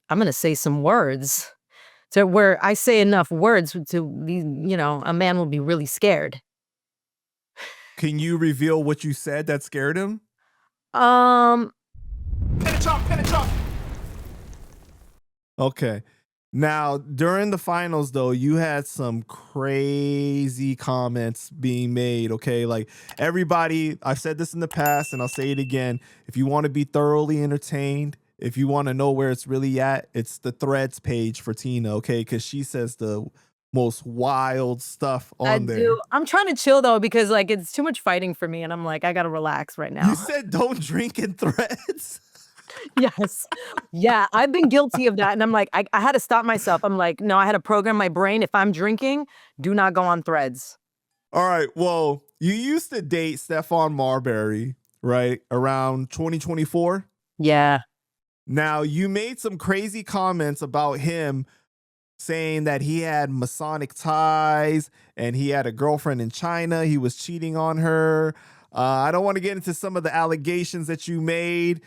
I'm gonna say some words to where I say enough words to be, a man will be really scared. Can you reveal what you said that scared him? Um, Okay. Now, during the finals, though, you had some crazy comments being made. Okay. Like everybody, I've said this in the past and I'll say it again. If you want to be thoroughly entertained, if you want to know where it's really at, it's the threads page for Tina. Okay. Because she says the most wild stuff I on there. do. I'm trying to chill though because like it's too much fighting for me, and I'm like, I gotta relax right You now. said don't drink in threads. Yes. Yeah, I've been guilty of that, and I'm like, I had to stop myself. I'm like, no, I had to program my brain. If I'm drinking, do not go on threads. All right. Well, you used to date Stephon Marbury, right? Around 2024. Yeah. Now, you made some crazy comments about him saying that he had Masonic ties and he had a girlfriend in China. He was cheating on her. I don't want to get into some of the allegations that you made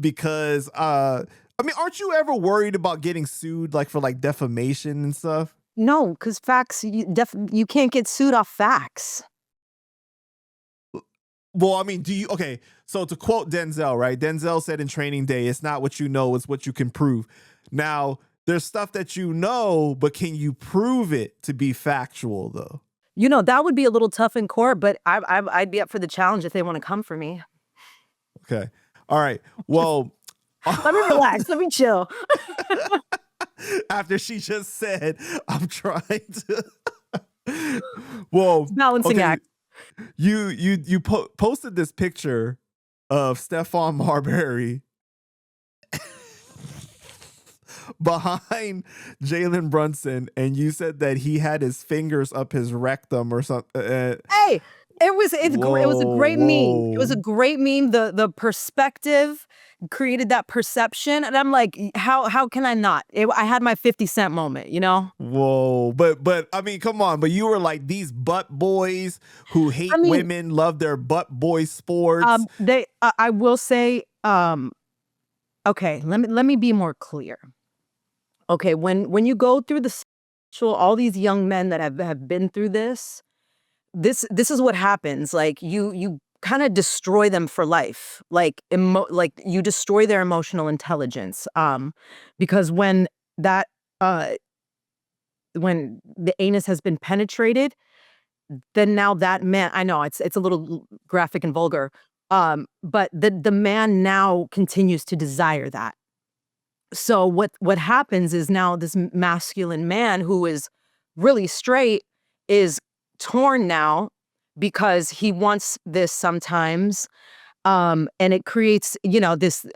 because, I mean, aren't you ever worried about getting sued like for like defamation and stuff? No, because facts, you can't get sued off facts. Well, I mean, okay, so to quote Denzel, right? Denzel said in Training Day, it's not what you know, it's what you can prove. Now, there's stuff that you know, but can you prove it to be factual though? That would be a little tough in court, but I'd be up for the challenge if they want to come for me. Okay. All right. Well, Let me relax. Let me chill. after she just said, I'm trying to. Well, Balancing okay. act. You posted this picture of Stephon Marbury behind Jalen Brunson, and you said that he had his fingers up his rectum or something. Hey, it was a great meme. It was a Whoa. great meme. The perspective created that perception, and I'm like, how can I not? I had my 50 Cent moment, Whoa, but I mean, come on, but you were like these butt boys who hate I mean, women, love their butt boy sports. I will say, okay, let me be more clear. Okay, when you go through the sexual, all these young men that have been through this is what happens. Like you kind of destroy them for life. Like you destroy their emotional intelligence. Because that uh when the anus has been penetrated, then now that man, I know it's a little graphic and vulgar. But the man now continues to desire that. So what happens is now this masculine man who is really straight is torn now because he wants this sometimes, and it creates, this,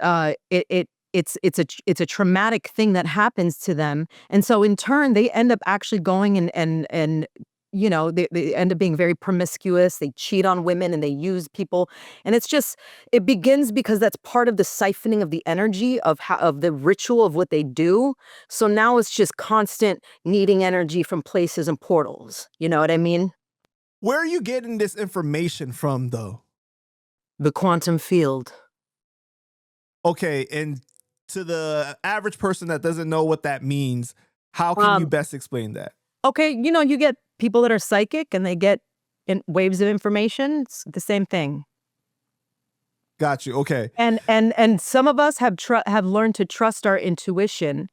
it's a traumatic thing that happens to them, and so in turn, they end up actually going and they end up being very promiscuous, they cheat on women, and they use people, and it begins because that's part of the siphoning of the energy of the ritual of what they do, so now it's just constant needing energy from places and portals, you know what I mean? Where are you getting this information from though? The quantum field. Okay, and to the average person that doesn't know what that means, how can you Um, best explain that? okay, you get people that are psychic and they get in waves of information. It's the same thing. Got you. Okay. And some of us have learned to trust our intuition,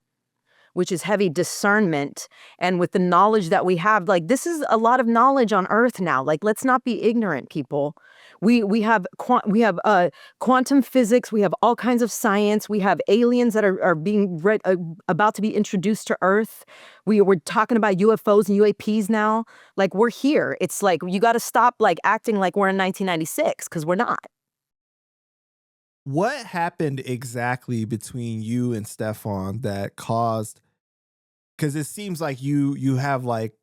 which is heavy discernment. And with the knowledge that we have, like this is a lot of knowledge on Earth now. Like let's not be ignorant, people. We have quantum physics. We have all kinds of science. We have aliens that are being about to be introduced to Earth. We're talking about UFOs and UAPs now. Like we're here. It's like you got to stop like acting like we're in 1996 because we're not. What happened exactly between you and Stefan that caused, because it seems like you have like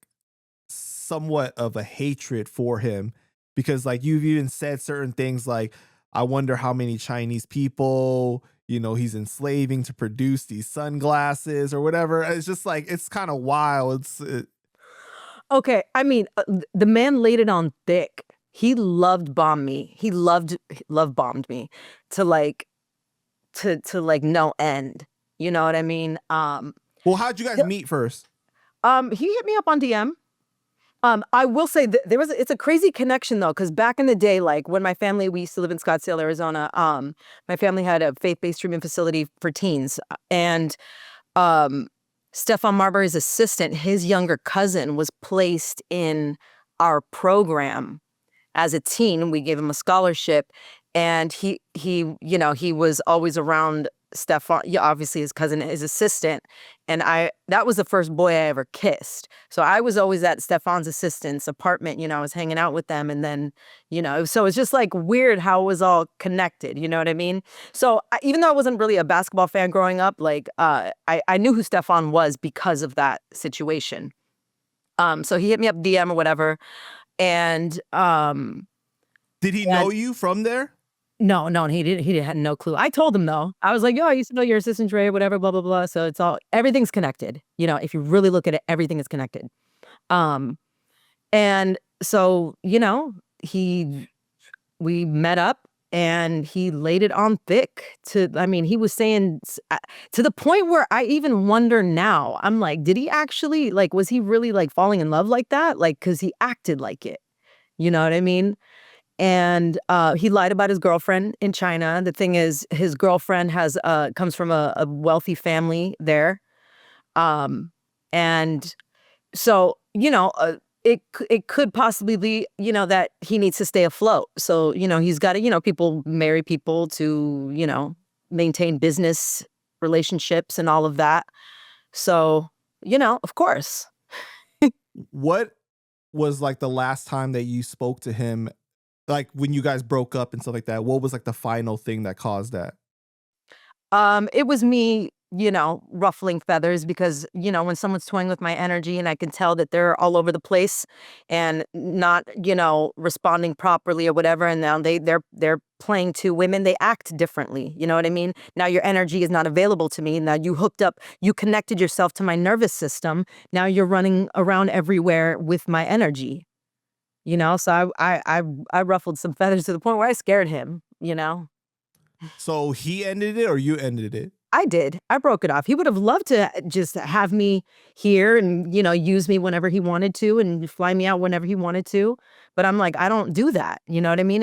somewhat of a hatred for him, because like you've even said certain things like, I wonder how many Chinese people, he's enslaving to produce these sunglasses or whatever. It's just like, it's kind of wild. Okay, I mean, the man laid it on thick. He loved bomb me. He love bombed me to like no end. You know what I mean? Well, how'd you guys meet first? He hit me up on DM. I will say that it's a crazy connection though, because back in the day, like when we used to live in Scottsdale, Arizona. My family had a faith-based treatment facility for teens, and um, Stephon Marbury's assistant, his younger cousin, was placed in our program as a teen. We gave him a scholarship, and he was always around Stephon, yeah, obviously his cousin, his assistant, and that was the first boy I ever kissed. So I was always at Stephon's assistant's apartment. I was hanging out with them, and then so it's just like weird how it was all connected. You know what I mean? So even though I wasn't really a basketball fan growing up, like I knew who Stephon was because of that situation. So he hit me up DM or whatever, and Did he know you from there? no, he didn't. He had no clue. I told him though. I was like, "Yo, I used to know your assistant Dre, whatever, blah blah blah." So everything's connected. If you really look at it, everything is connected. Um, and so he we met up and he laid it on thick. I mean, he was saying to the point where I even wonder now. I'm like, did he actually like? Was he really like falling in love like that? Like, because he acted like it. You know what I mean? And he lied about his girlfriend in China. The thing is, his girlfriend comes from a wealthy family there, and so it could possibly be that he needs to stay afloat. So he's got to people marry people to maintain business relationships and all of that. So of course. What was like the last time that you spoke to him, like when you guys broke up and stuff like that? What was like the final thing that caused that? It was me, ruffling feathers because, when someone's toying with my energy and I can tell that they're all over the place and not, responding properly or whatever, and now they're playing to women, they act differently. You know what I mean? Now your energy is not available to me. Now you connected yourself to my nervous system. Now you're running around everywhere with my energy. So I ruffled some feathers to the point where I scared him. So he ended it or you ended it? I did. I broke it off. He would have loved to just have me here and, use me whenever he wanted to and fly me out whenever he wanted to. But I'm like, I don't do that. You know what I mean?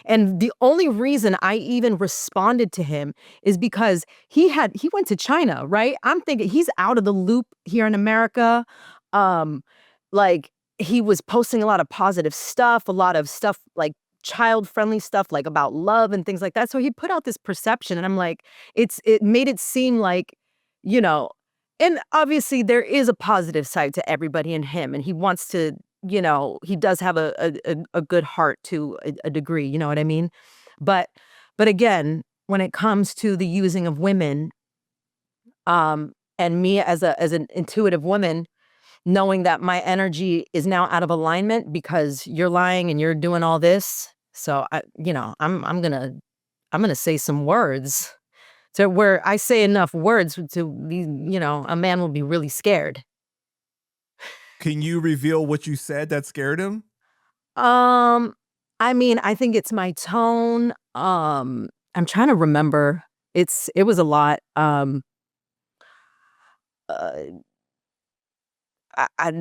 And the only reason I even responded to him is because he went to China, right? I'm thinking he's out of the loop here in America. Um, like he was posting a lot of positive stuff, a lot of stuff like child-friendly stuff, like about love and things like that. So he put out this perception, and I'm like, it made it seem like, you know, and obviously there is a positive side to everybody in him, and he wants to, he does have a good heart to a degree, you know what I mean? But again, when it comes to the using of women, and me as an intuitive woman, knowing that my energy is now out of alignment because you're lying and you're doing all this. So I'm gonna say some words to where I say enough words to be, a man will be really scared. Can you reveal what you said that scared him? Um, I mean, I think it's my tone. I'm trying to remember. It was a lot. Uh, I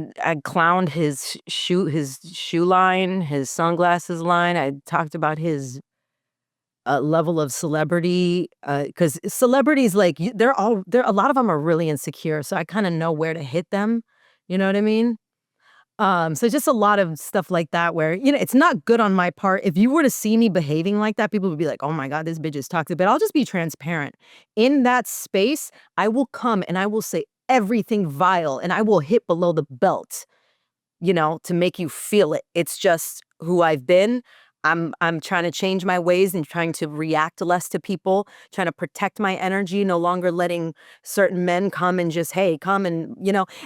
clowned his shoe line, his sunglasses line. I talked about his level of celebrity, because celebrities like they're a lot of them are really insecure. So I kind of know where to hit them. You know what I mean? So just a lot of stuff like that where, it's not good on my part. If you were to see me behaving like that, people would be like, oh my God, this bitch is toxic. But I'll just be transparent. In that space, I will come and I will say everything vile and I will hit below the belt, to make you feel it. It's just who I've been. I'm trying to change my ways and trying to react less to people, trying to protect my energy, no longer letting certain men come and just, hey, come and,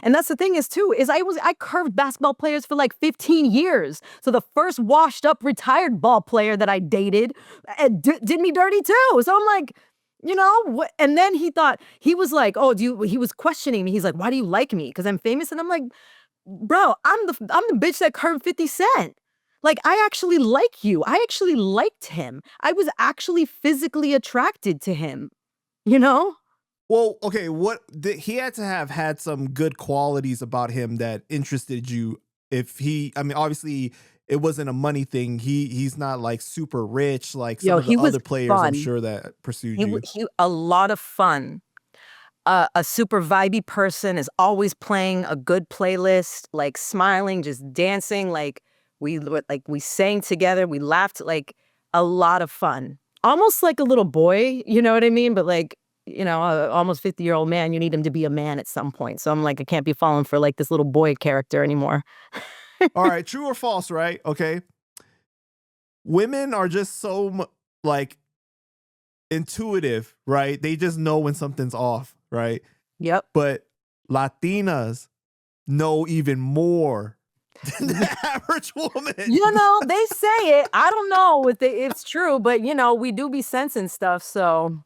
and that's the thing is too, is I curved basketball players for like 15 years. So the first washed up retired ball player that I dated did me dirty too. So I'm like, what? And then he was like, oh, he was questioning me. He's like, why do you like me? Because I'm famous. And I'm like, bro, I'm the bitch that curved 50 Cent. Like, I actually like you. I actually liked him. I was actually physically attracted to him, you know? Well, okay, he had to have had some good qualities about him that interested you. If he, I mean, obviously it wasn't a money thing. He's not like super rich like some Yo, of the he was other players I'm fun. sure that pursued you. He a lot of fun. A super vibey person, is always playing a good playlist, like smiling, just dancing, like we sang together, we laughed, like a lot of fun. Almost like a little boy, you know what I mean? But like, a almost 50-year-old man, you need him to be a man at some point. So I'm like, I can't be falling for like this little boy character anymore. All right, true or false, right? Okay. Women are just so like intuitive, right? They just know when something's off, right? Yep. But Latinas know even more than the average woman. They say it. I don't know if it's true, but we do be sensing stuff. So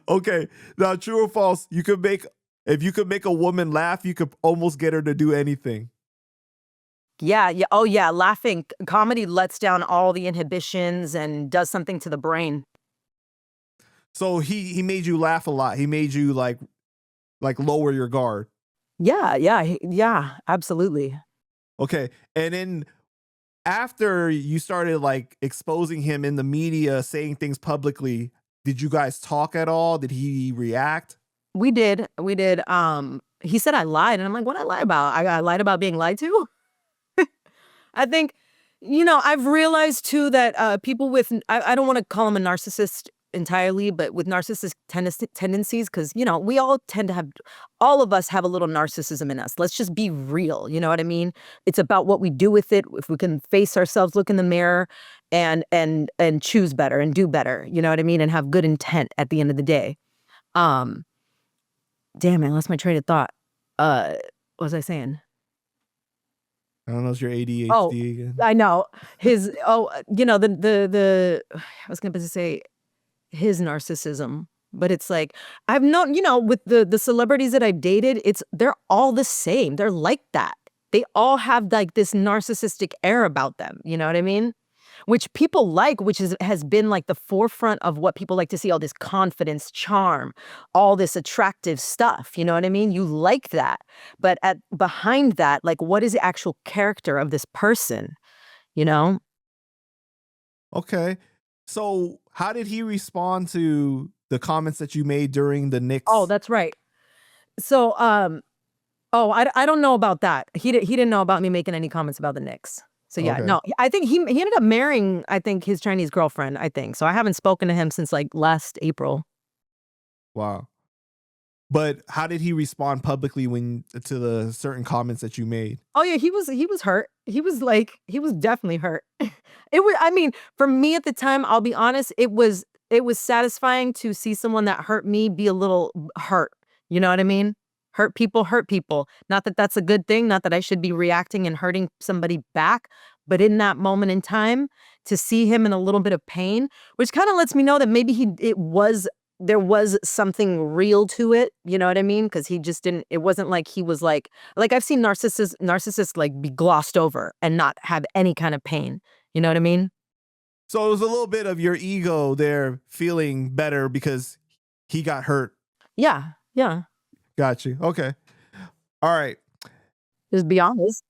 Okay, now true or false? If you could make a woman laugh, you could almost get her to do anything. yeah, yeah. Oh, yeah. Laughing comedy lets down all the inhibitions and does something to the brain. So he made you laugh a lot. He made you like lower your guard. Yeah, yeah, yeah. Absolutely. Okay, and then after you started like exposing him in the media, saying things publicly, did you guys talk at all? Did he react? We did. We did. He said I lied, and I'm like, what I lie about? I lied about being lied to. I think, I've realized too that people with, I don't want to call him a narcissist entirely, but with narcissist tendencies, because, we all tend to have, all of us have a little narcissism in us. Let's just be real. You know what I mean? It's about what we do with it. If we can face ourselves, look in the mirror and choose better and do better, you know what I mean? And have good intent at the end of the day. Um, Damn, I lost my train of thought. What was I saying? I don't know, it's your Oh, ADHD again. I know. I was gonna say his narcissism, but it's like I've known, with the celebrities that I've dated, they're all the same. They're like that. They all have like this narcissistic air about them. You know what I mean? Which people like, which has been like the forefront of what people like to see, all this confidence, charm, all this attractive stuff. You know what I mean? You like that. But behind that, like what is the actual character of this person? You know? Okay. So how did he respond to the comments that you made during the Oh, Knicks? that's right. So, oh, I don't know about that. He didn't know about me making any comments about the Knicks. So yeah, Okay. no, I think he ended up marrying, I think, his Chinese girlfriend, I think. So I haven't spoken to him since like last April. Wow. But how did he respond publicly when to the certain comments that you made? Oh yeah, he was hurt. He was definitely hurt. I mean, for me at the time, I'll be honest, it was satisfying to see someone that hurt me be a little hurt. You know what I mean? Hurt people hurt people. Not that that's a good thing, not that I should be reacting and hurting somebody back, but in that moment in time to see him in a little bit of pain, which kind of lets me know that maybe there was something real to it, you know what I mean? Because he just didn't, it wasn't like he was like I've seen narcissists like be glossed over and not have any kind of pain. You know what I mean? So it was a little bit of your ego there feeling better because he got hurt. Yeah, yeah. Got you. Okay. All right. Just be honest.